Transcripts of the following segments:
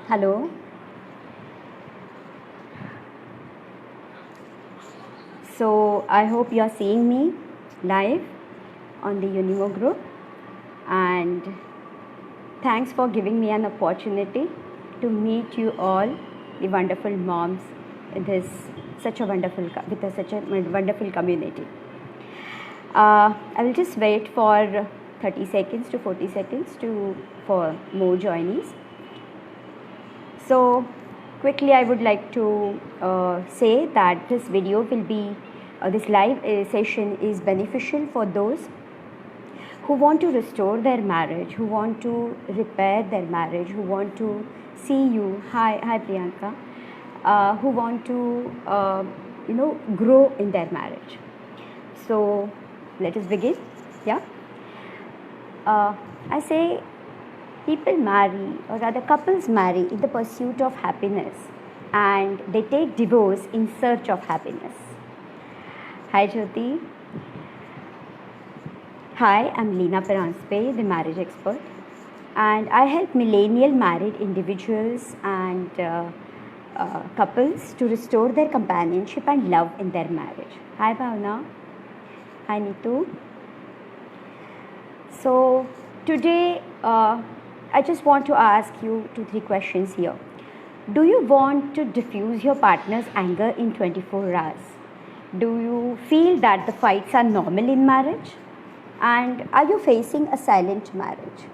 Hello. So I hope you are seeing me live on the Unimo group, and thanks for giving me an opportunity to meet you all, the wonderful moms in this such a wonderful such a wonderful community. I will just wait for 30 seconds to 40 seconds for more joinees. So quickly I would like to say that this video will be this live session is beneficial for those who want to restore their marriage, who want to repair their marriage, who want to see you. Hi Priyanka. Who want to grow in their marriage. So let us begin. Yeah. I say people marry, or rather couples marry in the pursuit of happiness, and they take divorce in search of happiness. Hi Jyoti. Hi, I'm Leena Peranspe, the marriage expert, and I help millennial married individuals and couples to restore their companionship and love in their marriage. Hi Bhavna. Hi Neetu. So today I just want to ask you 2-3 questions here. Do you want to diffuse your partner's anger in 24 hours? Do you feel that the fights are normal in marriage? And are you facing a silent marriage?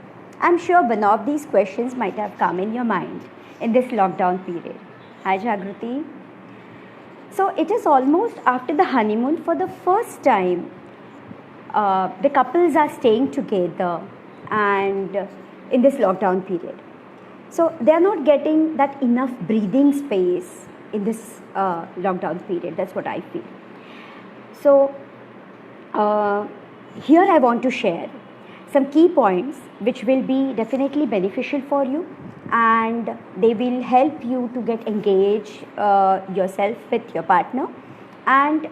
I'm sure one of these questions might have come in your mind in this lockdown period. Hi Jagruti. So it is almost after the honeymoon. For the first time, the couples are staying together and in this lockdown period. So they are not getting that enough breathing space in this lockdown period. That's what I feel. So here I want to share some key points which will be definitely beneficial for you, and they will help you to get engaged yourself with your partner. And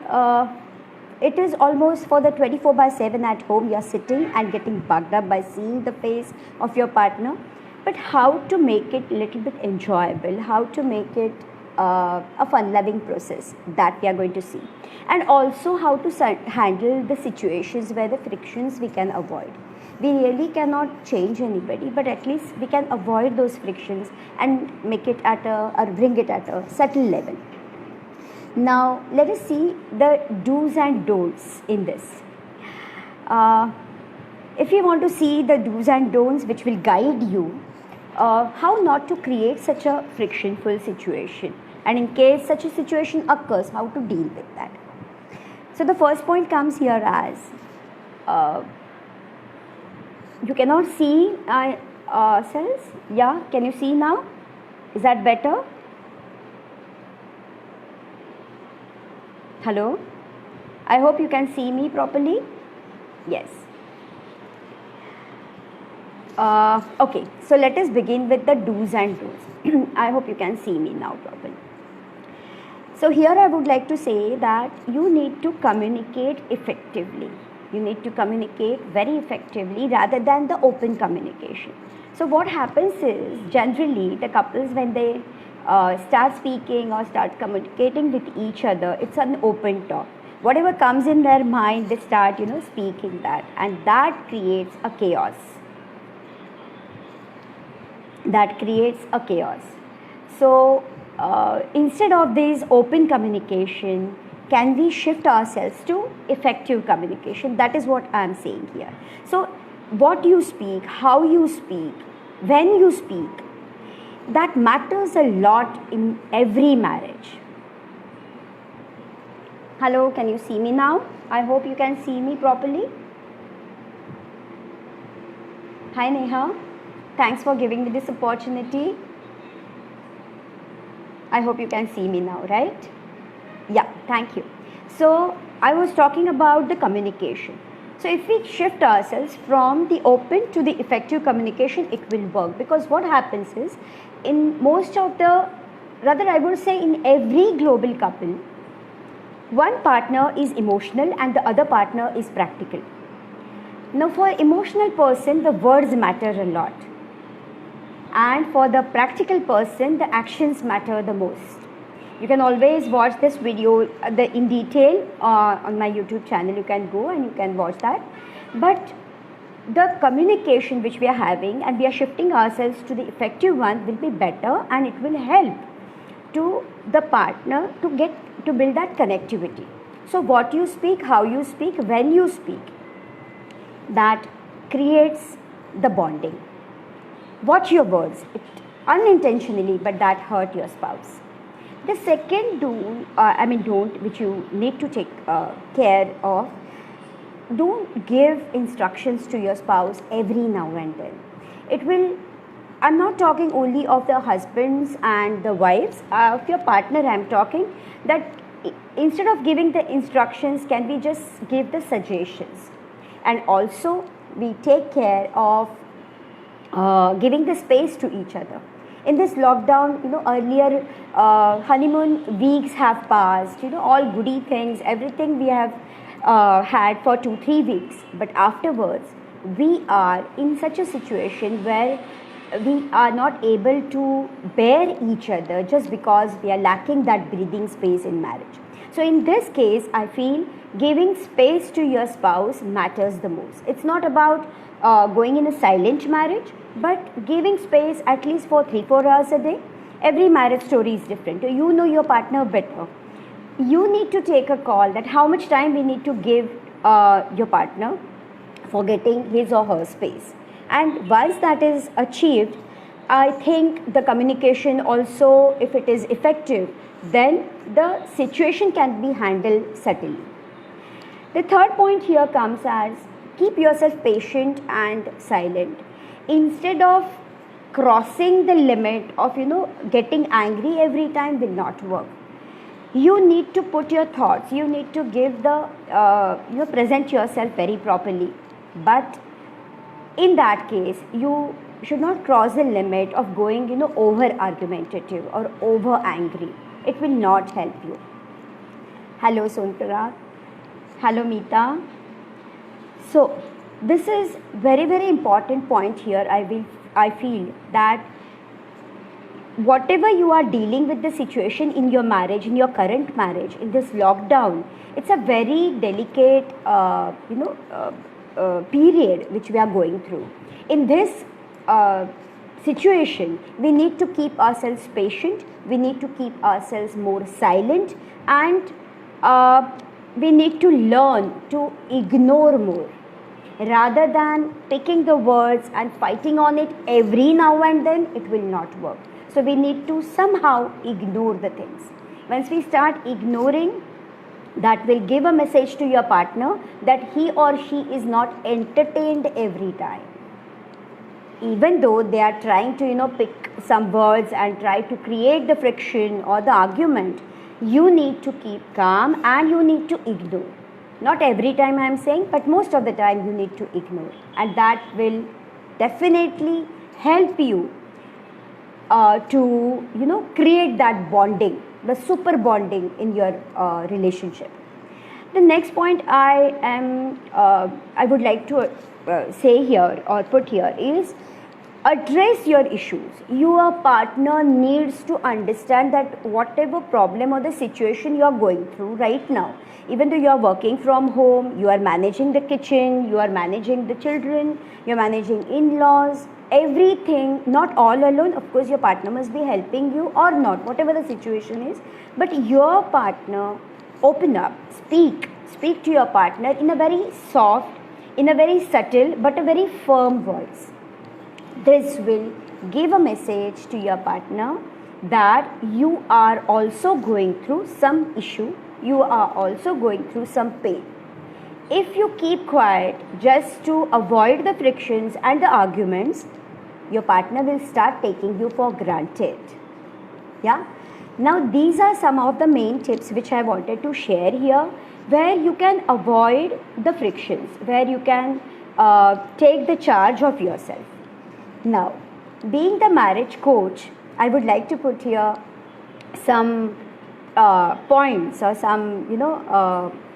it is almost for the 24/7 at home, you are sitting and getting bugged up by seeing the face of your partner. But how to make it a little bit enjoyable, how to make it a fun-loving process, that we are going to see. And also how to handle the situations where the frictions we can avoid. We really cannot change anybody, but at least we can avoid those frictions and make it or bring it at a subtle level. Now let us see the do's and don'ts in this. If you want to see the do's and don'ts which will guide you how not to create such a frictionful situation, and in case such a situation occurs, how to deal with that. So the first point comes here as you cannot see ourselves. Yeah, can you see now? Is that better? Hello? I hope you can see me properly. Yes. Okay, so let us begin with the do's and don'ts. I hope you can see me now properly. So here I would like to say that you need to communicate effectively. You need to communicate very effectively rather than the open communication. So what happens is, generally the couples, when they start speaking or start communicating with each other, it's an open talk. Whatever comes in their mind, they start speaking that, and that creates a chaos. So instead of this open communication, can we shift ourselves to effective communication? That is what I am saying here. So what you speak, how you speak, when you speak, that matters a lot in every marriage. Hello, can you see me now? I hope you can see me properly. Hi Neha. Thanks for giving me this opportunity. I hope you can see me now, right? Yeah, thank you. So I was talking about the communication. So if we shift ourselves from the open to the effective communication, it will work. Because what happens is, in most of the, rather I would say in every global couple, one partner is emotional and the other partner is practical. Now for an emotional person, the words matter a lot. and for the practical person, the actions matter the most. You can always watch this video in detail on my YouTube channel. You can go and you can watch that. But the communication which we are having and we are shifting ourselves to the effective one will be better, and it will help to the partner to build that connectivity. So what you speak, how you speak, when you speak, that creates the bonding. Watch your words, unintentionally, but that hurt your spouse. The second don't, which you need to take care of, don't give instructions to your spouse every now and then. I'm not talking only of the husbands and the wives, of your partner I'm talking, that instead of giving the instructions, can we just give the suggestions? And also we take care of giving the space to each other. In this lockdown, earlier honeymoon weeks have passed, all goody things, everything we have had for 2-3 weeks. But afterwards, we are in such a situation where we are not able to bear each other just because we are lacking that breathing space in marriage. So in this case, I feel giving space to your spouse matters the most. It's not about going in a silent marriage, but giving space at least for 3-4 hours a day. Every marriage story is different. You know your partner better. You need to take a call that how much time we need to give your partner for getting his or her space. And once that is achieved, I think the communication also, if it is effective, then the situation can be handled subtly. The third point here comes as keep yourself patient and silent. Instead of crossing the limit of getting angry every time will not work. You need to put your thoughts, you need to give the present yourself very properly, but in that case you should not cross the limit of going over argumentative or over angry. It will not help you. Hello Sonkara, hello Meeta. So this is very, very important point here. I feel that whatever you are dealing with the situation in your marriage, in your current marriage, in this lockdown, it's a very delicate period which we are going through. In this situation, we need to keep ourselves patient, we need to keep ourselves more silent, and we need to learn to ignore more rather than picking the words and fighting on it every now and then. It will not work. So we need to somehow ignore the things. Once we start ignoring, that will give a message to your partner that he or she is not entertained every time. Even though they are trying to pick some words and try to create the friction or the argument, you need to keep calm and you need to ignore. Not every time I am saying, but most of the time you need to ignore, and that will definitely help you to create that bonding, the super bonding in your relationship. The next point I would like to say here or put here is address your issues. Your partner needs to understand that whatever problem or the situation you are going through right now, even though you are working from home, you are managing the kitchen, you are managing the children, you are managing in-laws, everything, not all alone. Of course, your partner must be helping you or not, whatever the situation is. But your partner, open up, speak to your partner in a very soft, in a very subtle, but a very firm voice. This will give a message to your partner that you are also going through some issue, you are also going through some pain. If you keep quiet just to avoid the frictions and the arguments, your partner will start taking you for granted. Yeah. Now these are some of the main tips which I wanted to share here, where you can avoid the frictions, where you can take the charge of yourself. Now, being the marriage coach, I would like to put here some points or some,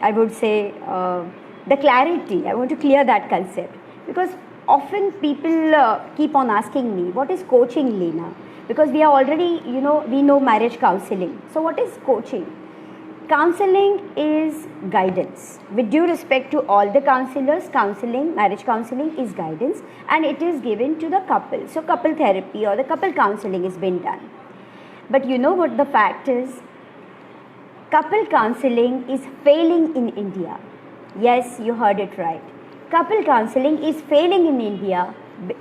I would say the clarity. I want to clear that concept, because often people keep on asking me, what is coaching, Lena? Because we are already, we know marriage counseling. So what is coaching? Counseling is guidance. With due respect to all the counselors, marriage counseling is guidance, and it is given to the couple. So couple therapy or the couple counseling is being done. But you know what the fact is? Couple counseling is failing in India. Yes, you heard it right. Couple counseling is failing in India,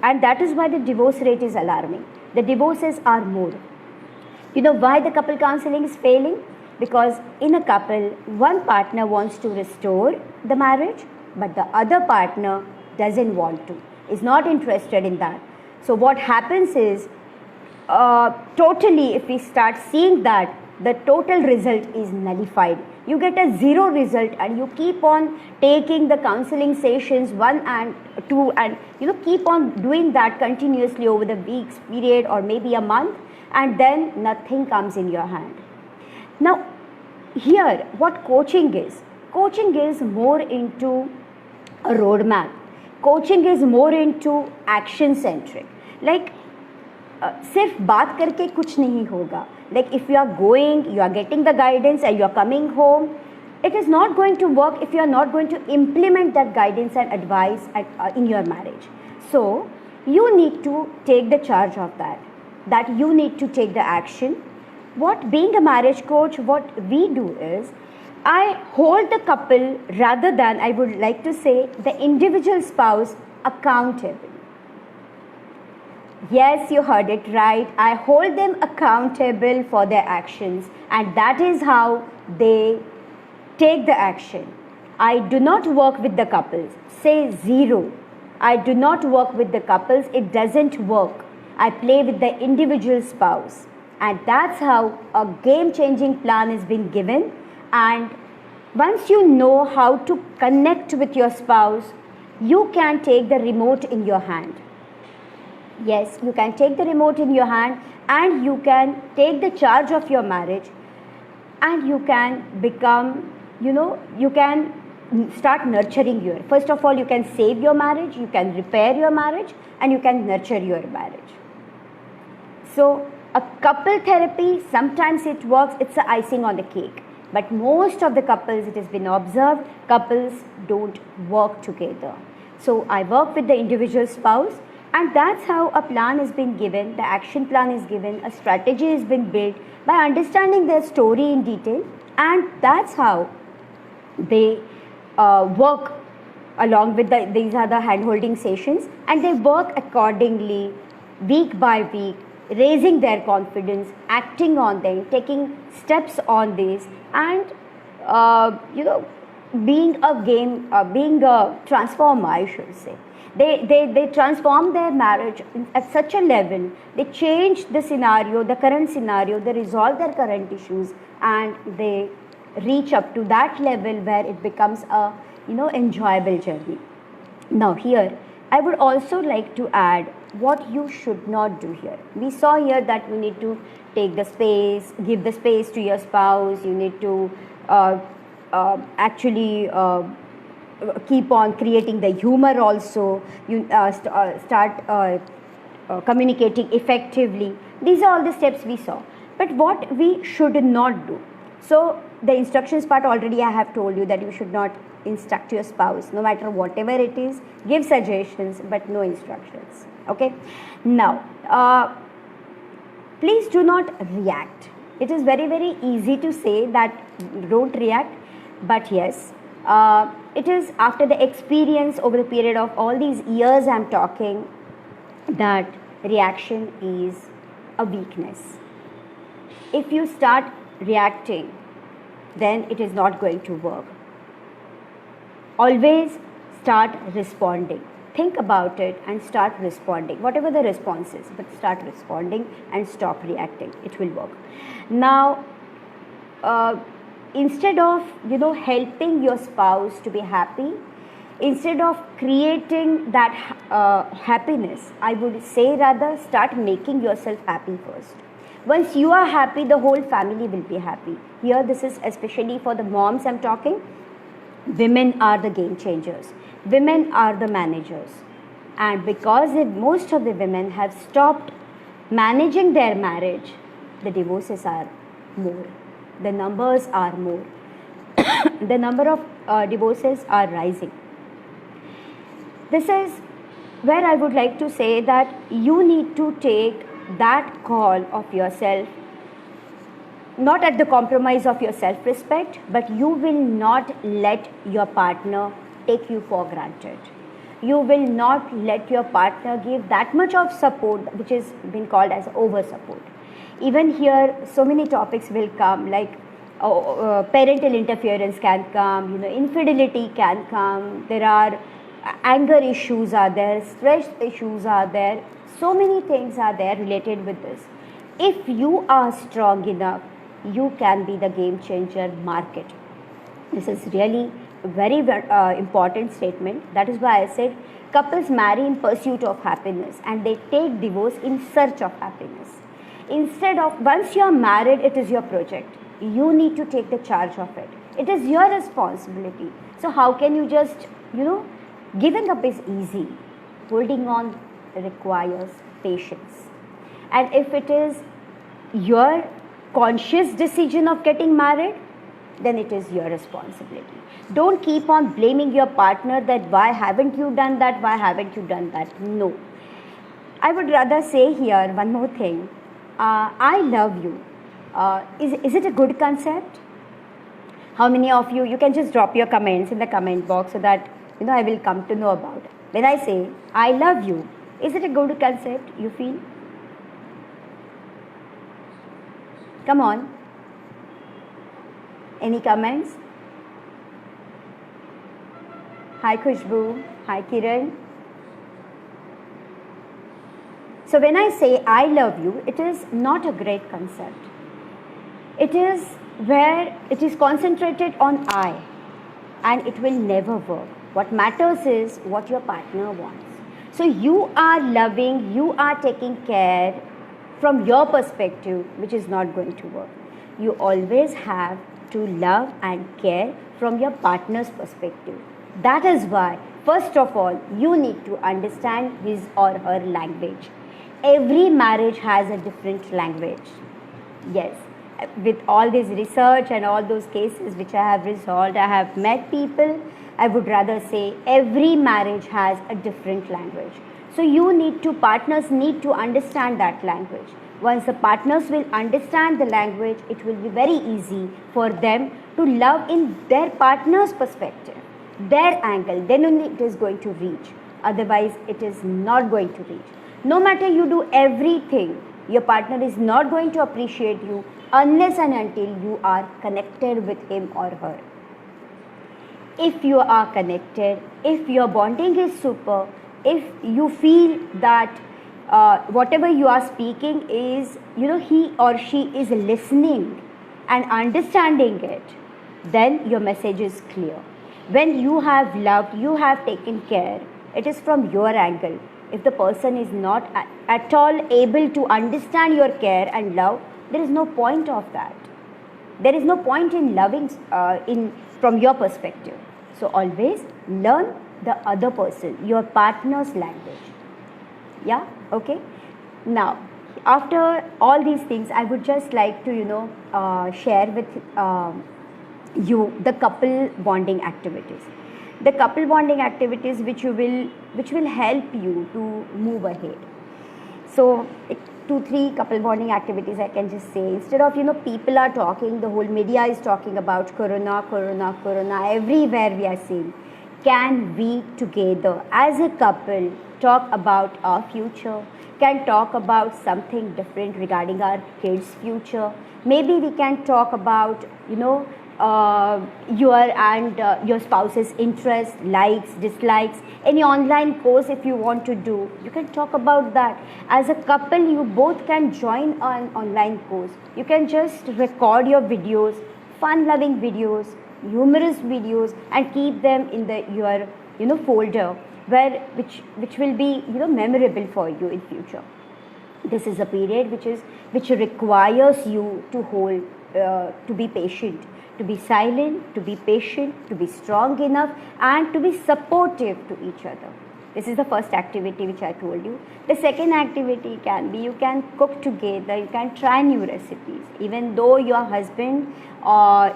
and that is why the divorce rate is alarming. The divorces are more. You know why the couple counseling is failing? Because in a couple, one partner wants to restore the marriage, but the other partner doesn't want to, is not interested in that. So what happens is, totally, if we start seeing that, the total result is nullified. You get a zero result, and you keep on taking the counseling sessions 1 and 2, and keep on doing that continuously over the weeks period or maybe a month, and then nothing comes in your hand. Now, here, what coaching is more into a roadmap. Coaching is more into action centric. Like, सिर्फ बात करके कुछ नहीं होगा. Like, if you are going, you are getting the guidance and you are coming home, it is not going to work if you are not going to implement that guidance and advice in your marriage. So you need to take the charge of that you need to take the action. What, being a marriage coach, what we do is, I hold the couple, rather than, I would like to say, the individual spouse accountable. Yes, you heard it right. I hold them accountable for their actions, and that is how they take the action. I do not work with the couples. Say zero. I do not work with the couples. It doesn't work. I play with the individual spouse. And that's how a game-changing plan has been given. And once you know how to connect with your spouse, you can take the remote in your hand. Yes, you can take the remote in your hand, and you can take the charge of your marriage, and you can become, you can start nurturing your. First of all, you can save your marriage, you can repair your marriage, and you can nurture your marriage. So, a couple therapy, sometimes it works, it's the icing on the cake. But most of the couples, it has been observed, couples don't work together. So, I work with the individual spouse, and that's how a plan has been given, the action plan is given, a strategy has been built by understanding their story in detail, and that's how they work along with these are the hand-holding sessions, and they work accordingly week by week, raising their confidence, acting on them, taking steps on this, and being a transformer, I should say. They transform their marriage at such a level. They change the scenario, the current scenario. They resolve their current issues, and they reach up to that level where it becomes a enjoyable journey. Now here, I would also like to add what you should not do here. We saw here that you need to take the space, give the space to your spouse. You need to actually keep on creating the humor also. You start communicating effectively. These are all the steps we saw. But what we should not do. So the instructions part already I have told you that you should not instruct your spouse, no matter whatever it is. Give suggestions, but no instructions. Okay. Now, please do not react. It is very, very easy to say that don't react, but yes, it is after the experience over the period of all these years I'm talking that reaction is a weakness. If you start reacting, then it is not going to work. Always start responding. Think about it and start responding. Whatever the response is, but start responding and stop reacting. It will work. Now, instead of helping your spouse to be happy, instead of creating that happiness, I would say rather start making yourself happy first. Once you are happy, the whole family will be happy. Here, this is especially for the moms I'm talking. Women are the game changers. Women are the managers. And because most of the women have stopped managing their marriage, the divorces are more. The numbers are more. The number of divorces are rising. This is where I would like to say that you need to take that call of yourself, not at the compromise of your self-respect, but you will not let your partner take you for granted. You will not let your partner give that much of support, which is been called as over support. Even here, so many topics will come, like parental interference can come, infidelity can come, there are anger issues are there, stress issues are there, so many things are there related with this. If you are strong enough, you can be the game changer market. This is really a very important statement. That is why I said couples marry in pursuit of happiness and they take divorce in search of happiness. Instead of, once you are married, it is your project. You need to take the charge of it. It is your responsibility. So how can you just, giving up is easy. Holding on requires patience. And if it is your conscious decision of getting married, then it is your responsibility. Don't keep on blaming your partner that why haven't you done that, why haven't you done that. No. I would rather say here one more thing. I love you. Is it a good concept? How many of you can just drop your comments in the comment box so that I will come to know about it. When I say I love you, is it a good concept you feel? Come on. Any comments? Hi Khushbu. Hi Kiran. So when I say I love you, it is not a great concept. It is where it is concentrated on I, and it will never work. What matters is what your partner wants. So you are loving, you are taking care from your perspective, which is not going to work. You always have to love and care from your partner's perspective. That is why, first of all, you need to understand his or her language. Every marriage has a different language. Yes, with all this research and all those cases which I have resolved, I have met people, I would rather say every marriage has a different language. So partners need to understand that language. Once the partners will understand the language, it will be very easy for them to love in their partner's perspective, their angle. Then only it is going to reach. Otherwise, it is not going to reach. No matter you do everything, your partner is not going to appreciate you unless and until you are connected with him or her. If you are connected, if your bonding is super, if you feel that whatever you are speaking is, he or she is listening and understanding it, then your message is clear. When you have loved, you have taken care, it is from your angle. If the person is not at all able to understand your care and love, there is no point of that. There is no point in loving from your perspective. So always learn the other person, your partner's language. Yeah, okay. Now, after all these things, I would just like to share with you the couple bonding activities. The couple bonding activities which will help you to move ahead. So 2-3 couple bonding activities I can just say. Instead of people are talking, the whole media is talking about corona everywhere we are seeing. Can we together as a couple talk about our future? Can talk about something different regarding our kids' future? Maybe we can talk about your and your spouse's interest, likes, dislikes, any online course if you want to do, you can talk about that. As a couple, you both can join an online course. You can just record your videos, fun-loving videos, humorous videos, and keep them in your folder which will be memorable for you in future. This is a period which requires you to hold, to be patient, to be silent, to be patient, to be strong enough, and to be supportive to each other. This is the first activity which I told you. The second activity can be, you can cook together, you can try new recipes. Even though your husband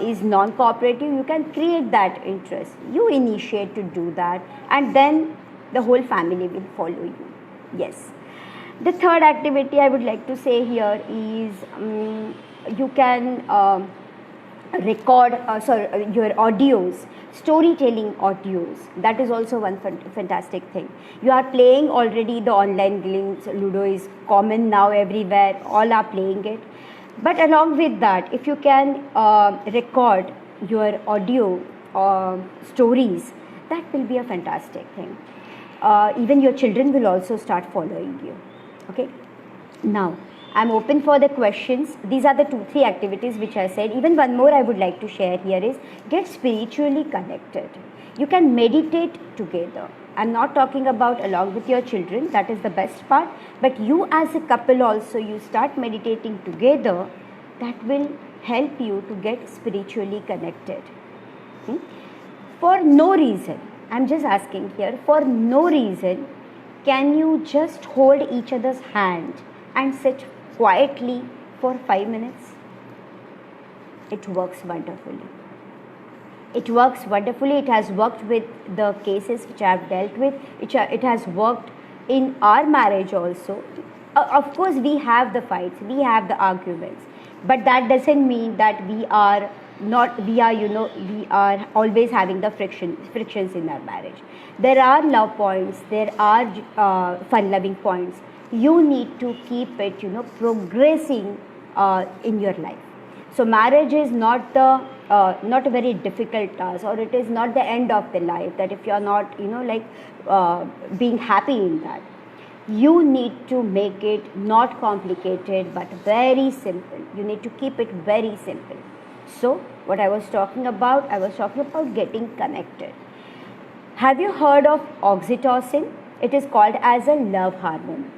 is non-cooperative, you can create that interest. You initiate to do that, and then the whole family will follow you. Yes. The third activity I would like to say here is you can record your audios, storytelling audios. That is also one fantastic thing. You are playing already the online games. Ludo is common now everywhere, all are playing it. But along with that, if you can record your audio stories, that will be a fantastic thing. Even your children will also start following you. Okay. Now I'm open for the questions. These are the 2-3 activities which I said. Even one more I would like to share here is get spiritually connected. You can meditate together. I'm not talking about along with your children, that is the best part, but you as a couple also, you start meditating together. That will help you to get spiritually connected. For no reason, I'm just asking here, for no reason, can you just hold each other's hand and sit quietly for 5 minutes? It works wonderfully. It works wonderfully. It has worked with the cases which I have dealt with. It has worked in our marriage also. Of course, we have the fights, we have the arguments, but that doesn't mean that we are always having the frictions in our marriage. There are love points, there are fun-loving points. You need to keep it, progressing in your life. So marriage is not a very difficult task, or it is not the end of the life, that if you are not, being happy in that. You need to make it not complicated, but very simple. You need to keep it very simple. So what I was talking about getting connected. Have you heard of oxytocin? It is called as a love hormone.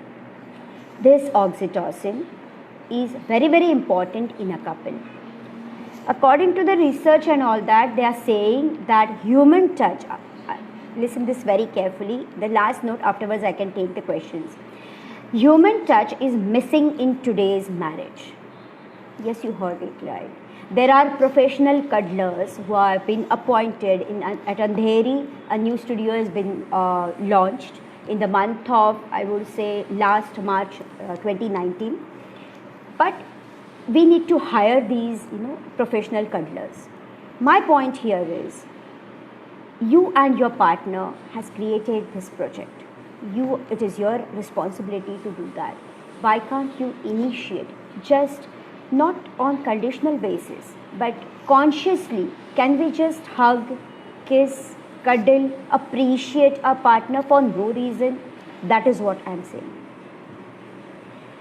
This oxytocin is very, very important in a couple. According to the research and all that, they are saying that human touch, listen this very carefully, the last note, afterwards I can take the questions. Human touch is missing in today's marriage. Yes, you heard it right. There are professional cuddlers who have been appointed at Andheri. A new studio has been launched in the month of, I would say, last March 2019. But we need to hire these, professional cuddlers. My point here is, you and your partner has created this project. It is your responsibility to do that. Why can't you initiate, just not on conditional basis, but consciously? Can we just hug, kiss, cuddle, appreciate our partner for no reason? That is what I'm saying.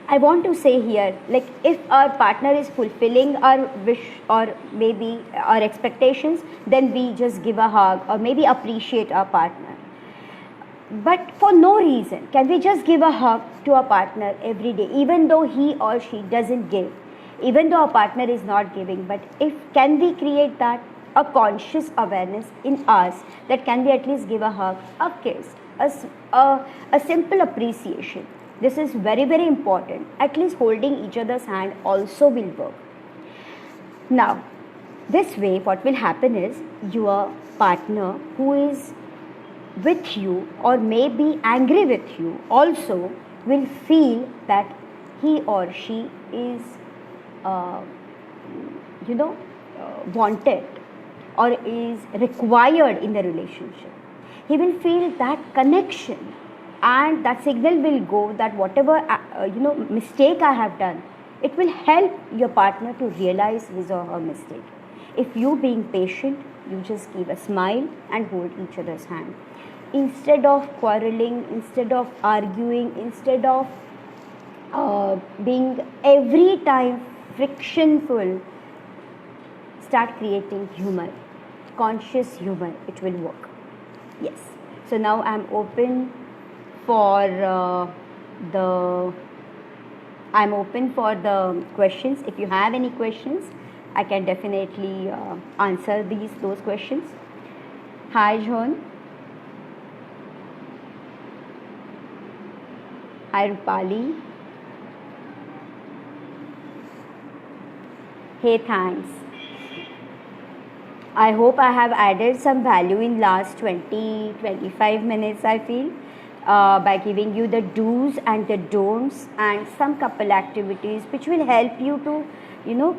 I want to say here, like, if our partner is fulfilling our wish or maybe our expectations, then we just give a hug or maybe appreciate our partner. But for no reason, can we just give a hug to our partner every day, even though he or she doesn't give, even though our partner is not giving? But can we create that, a conscious awareness in us, that can we at least give a hug, a kiss, a simple appreciation? This is very, very important. At least holding each other's hand also will work. Now, this way, what will happen is, your partner who is with you or may be angry with you also will feel that he or she is, wanted or is required in the relationship. He will feel that connection, and that signal will go that whatever mistake I have done, it will help your partner to realize his or her mistake. If you being patient, you just give a smile and hold each other's hand. Instead of quarreling, instead of arguing, instead of being every time frictionful, start creating humor, conscious humor. It will work. Yes. So now I'm open for the questions. If you have any questions, I can definitely answer those questions. Hi, John. Hi Rupali. Hey, thanks. I hope I have added some value in last 20-25 minutes, I feel, by giving you the do's and the don'ts and some couple activities which will help you to,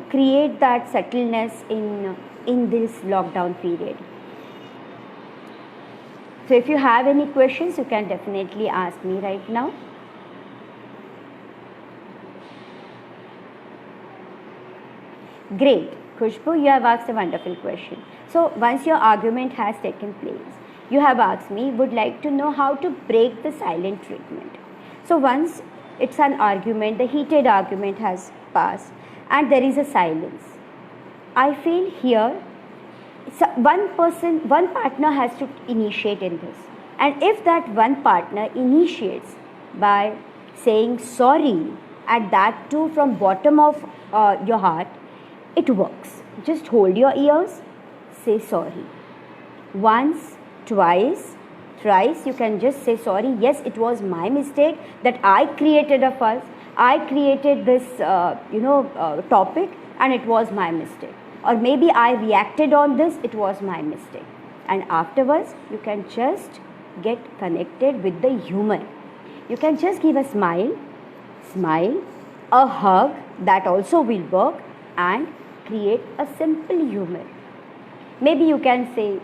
create that settledness in this lockdown period. So if you have any questions, you can definitely ask me right now. Great. Khushbu, you have asked a wonderful question. So once your argument has taken place, you have asked me, would like to know how to break the silent treatment. So once it's an argument, the heated argument has passed and there is a silence. I feel here one partner has to initiate in this. And if that one partner initiates by saying sorry, and that too from bottom of your heart, it works. Just hold your ears, say sorry. Once, twice, thrice, you can just say sorry. Yes, it was my mistake that I created a fuss. I created this, topic, and it was my mistake. Or maybe I reacted on this, it was my mistake. And afterwards, you can just get connected with the humor. You can just give a smile, a hug, that also will work, and create a simple humor. Maybe you can say,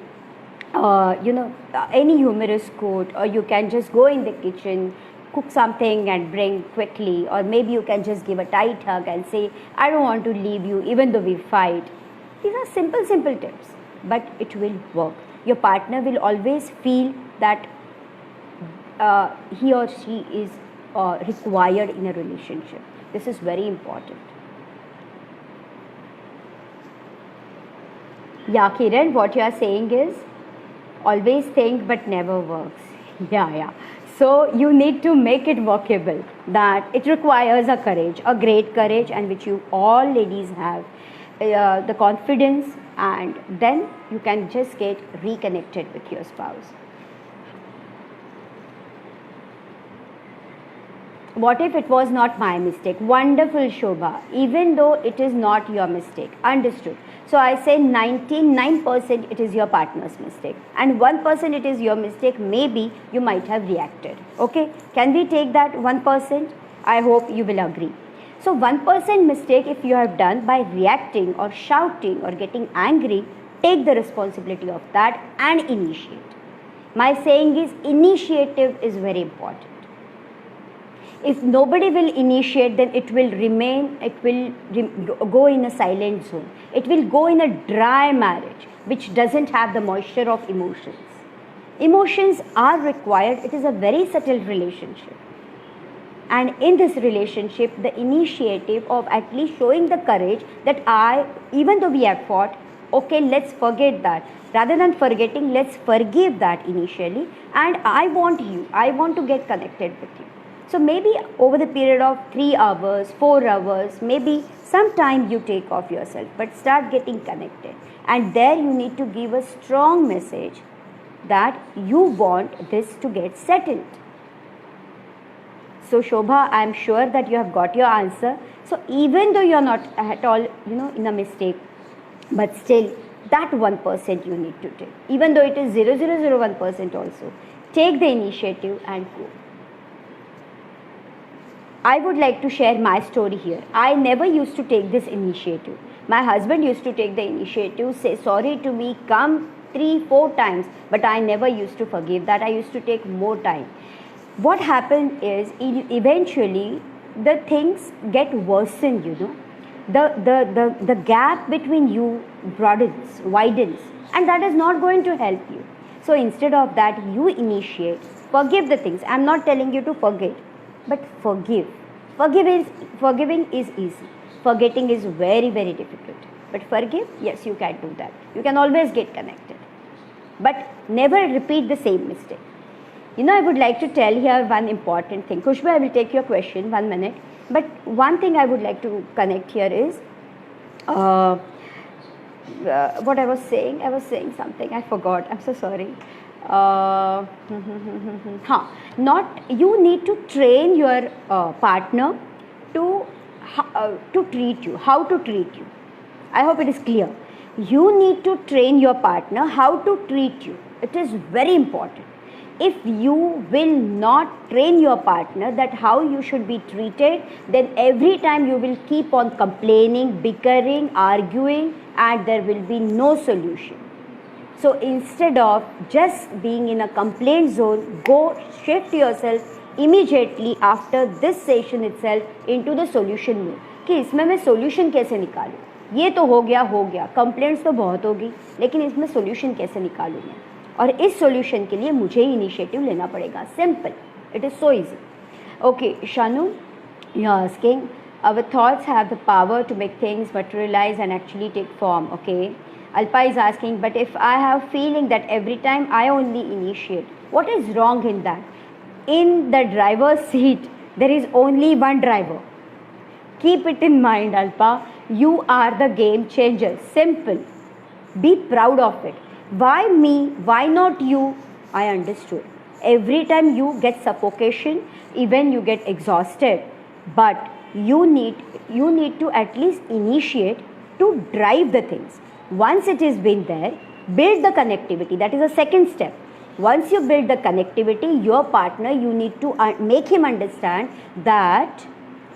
any humorous quote, or you can just go in the kitchen, cook something and bring quickly, or maybe you can just give a tight hug and say, I don't want to leave you even though we fight. These are simple tips, but it will work. Your partner will always feel that he or she is required in a relationship. This is very important. Yeah, Kiran, what you are saying is always think but never works. Yeah. So you need to make it workable. That it requires a courage, a great courage, and which you all ladies have. The confidence, and then you can just get reconnected with your spouse. What if it was not my mistake? Wonderful, Shobha. Even though it is not your mistake. Understood. So I say 99% it is your partner's mistake. And 1% it is your mistake. Maybe you might have reacted. Okay? Can we take that 1%? I hope you will agree. So 1% mistake if you have done by reacting or shouting or getting angry, take the responsibility of that and initiate. My saying is initiative is very important. If nobody will initiate, then it will go in a silent zone. It will go in a dry marriage, which doesn't have the moisture of emotions. Emotions are required. It is a very subtle relationship. And in this relationship, the initiative of at least showing the courage that even though we have fought, okay, let's forget that. Rather than forgetting, let's forgive that initially. And I want to get connected with you. So maybe over the period of 3 hours, 4 hours, maybe some time you take off yourself, but start getting connected. And there you need to give a strong message that you want this to get settled. So Shobha, I am sure that you have got your answer. So even though you are not at all, in a mistake, but still that 1% you need to take. Even though it is 0.001% also, take the initiative and go. I would like to share my story here. I never used to take this initiative. My husband used to take the initiative, say sorry to me, come 3-4 times, but I never used to forgive that. I used to take more time. What happened is eventually the things get worsened, the gap between you widens, and that is not going to help you. So instead of that, you initiate, forgive the things. I'm not telling you to forget, but forgive. Forgiving is easy. Forgetting is very, very difficult. But forgive, yes, you can do that. You can always get connected. But never repeat the same mistake. I would like to tell here one important thing. Khushbu, I will take your question 1 minute. But one thing I would like to connect here is what I was saying. I was saying something. I forgot. I'm so sorry. uh, not you need to train your partner to treat you, how to treat you. I hope it is clear. You need to train your partner how to treat you. It is very important. If you will not train your partner that how you should be treated, then every time you will keep on complaining, bickering, arguing, and there will be no solution. So instead of just being in a complaint zone, go shift yourself immediately after this session itself into the solution mode. कि इसमें मैं solution कैसे निकालूँ? ये तो हो गया, complaints तो बहुत होगी, लेकिन इसमें solution कैसे निकालूँ मैं? और इस solution के लिए मुझे ही initiative लेना पड़ेगा. Simple. It is so easy. Okay, Shanu, you are asking, our thoughts have the power to make things materialize and actually take form. Okay. Alpa is asking, but if I have feeling that every time I only initiate, what is wrong in that? In the driver's seat, there is only one driver. Keep it in mind, Alpa. You are the game changer. Simple. Be proud of it. Why me? Why not you? I understood. Every time you get suffocation, even you get exhausted, but you need to at least initiate to drive the things. Once it is been there, build the connectivity. That is the second step. Once you build the connectivity, your partner, you need to make him understand that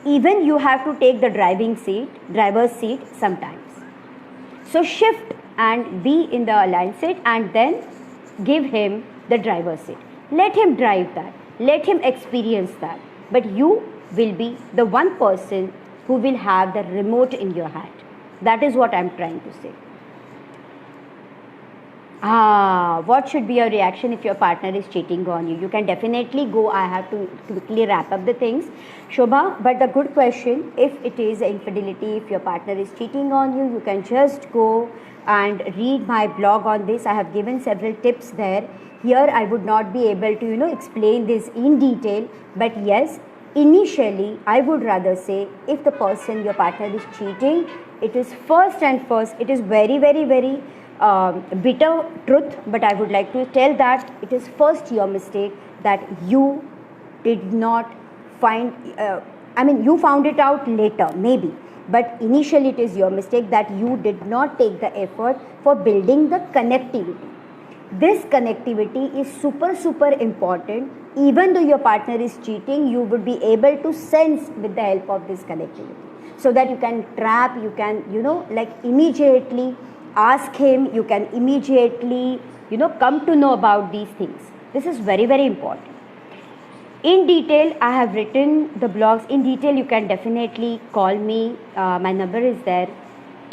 even you have to take the driver's seat sometimes. So shift and be in the aligned seat and then give him the driver's seat. Let him drive that. Let him experience that. But you will be the one person who will have the remote in your hand. That is what I am trying to say. What should be your reaction if your partner is cheating on you? You can definitely go. I have to quickly wrap up the things, Shobha. But the good question, if it is infidelity, if your partner is cheating on you, you can just go and read my blog on this. I have given several tips there. Here I would not be able to explain this in detail, but yes, initially I would rather say, if the person, your partner is cheating, it is it is very, very, very bitter truth, but I would like to tell that it is first your mistake that you did not find, you found it out later maybe, but initially it is your mistake that you did not take the effort for building the connectivity. This connectivity is super, super important. Even though your partner is cheating, you would be able to sense with the help of this connectivity, so that you can trap, you can immediately ask him, you can immediately come to know about these things. This is very, very important. In detail, I have written the blogs in detail. You can definitely call me, my number is there.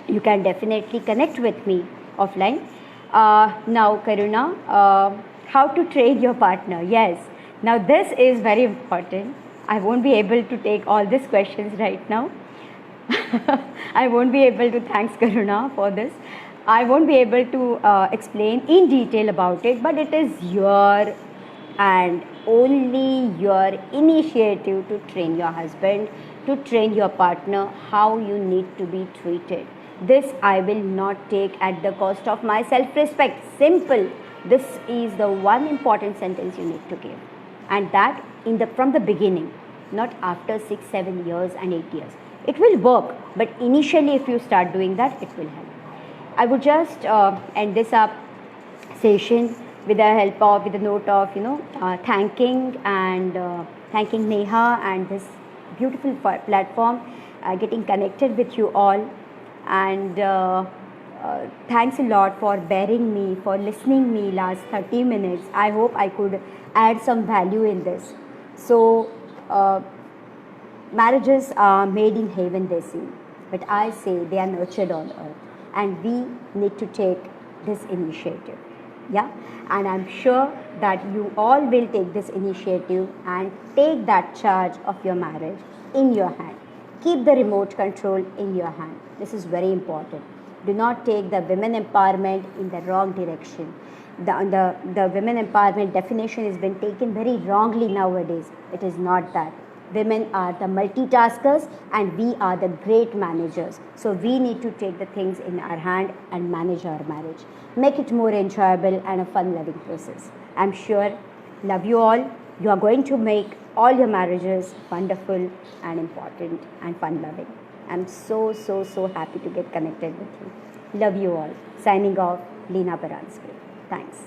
You can definitely connect with me offline. Now Karuna, how to train your partner? Yes, now this is very important. I won't be able to take all these questions right now. I won't be able to, thanks Karuna for this. I won't be able to explain in detail about it, but it is your and only your initiative to train your husband, to train your partner how you need to be treated. This I will not take at the cost of my self-respect. Simple. This is the one important sentence you need to give, and that from the beginning, not after 6, 7 years and 8 years. It will work, but initially if you start doing that, it will help. I would just end this up session with the note of thanking Neha and this beautiful platform, getting connected with you all, and thanks a lot for bearing me, for listening me last 30 minutes. I hope I could add some value in this. So marriages are made in heaven, they say, but I say they are nurtured on earth, and we need to take this initiative. Yeah, and I'm sure that you all will take this initiative and take that charge of your marriage in your hand. Keep the remote control in your hand. This is very important. Do not take the women empowerment in the wrong direction. The women empowerment definition has been taken very wrongly nowadays. It is not that. women are the multitaskers and we are the great managers. So we need to take the things in our hand and manage our marriage. Make it more enjoyable and a fun-loving process. I'm sure, love you all. You are going to make all your marriages wonderful and important and fun-loving. I'm so happy to get connected with you. Love you all. Signing off, Leena Baranski. Thanks.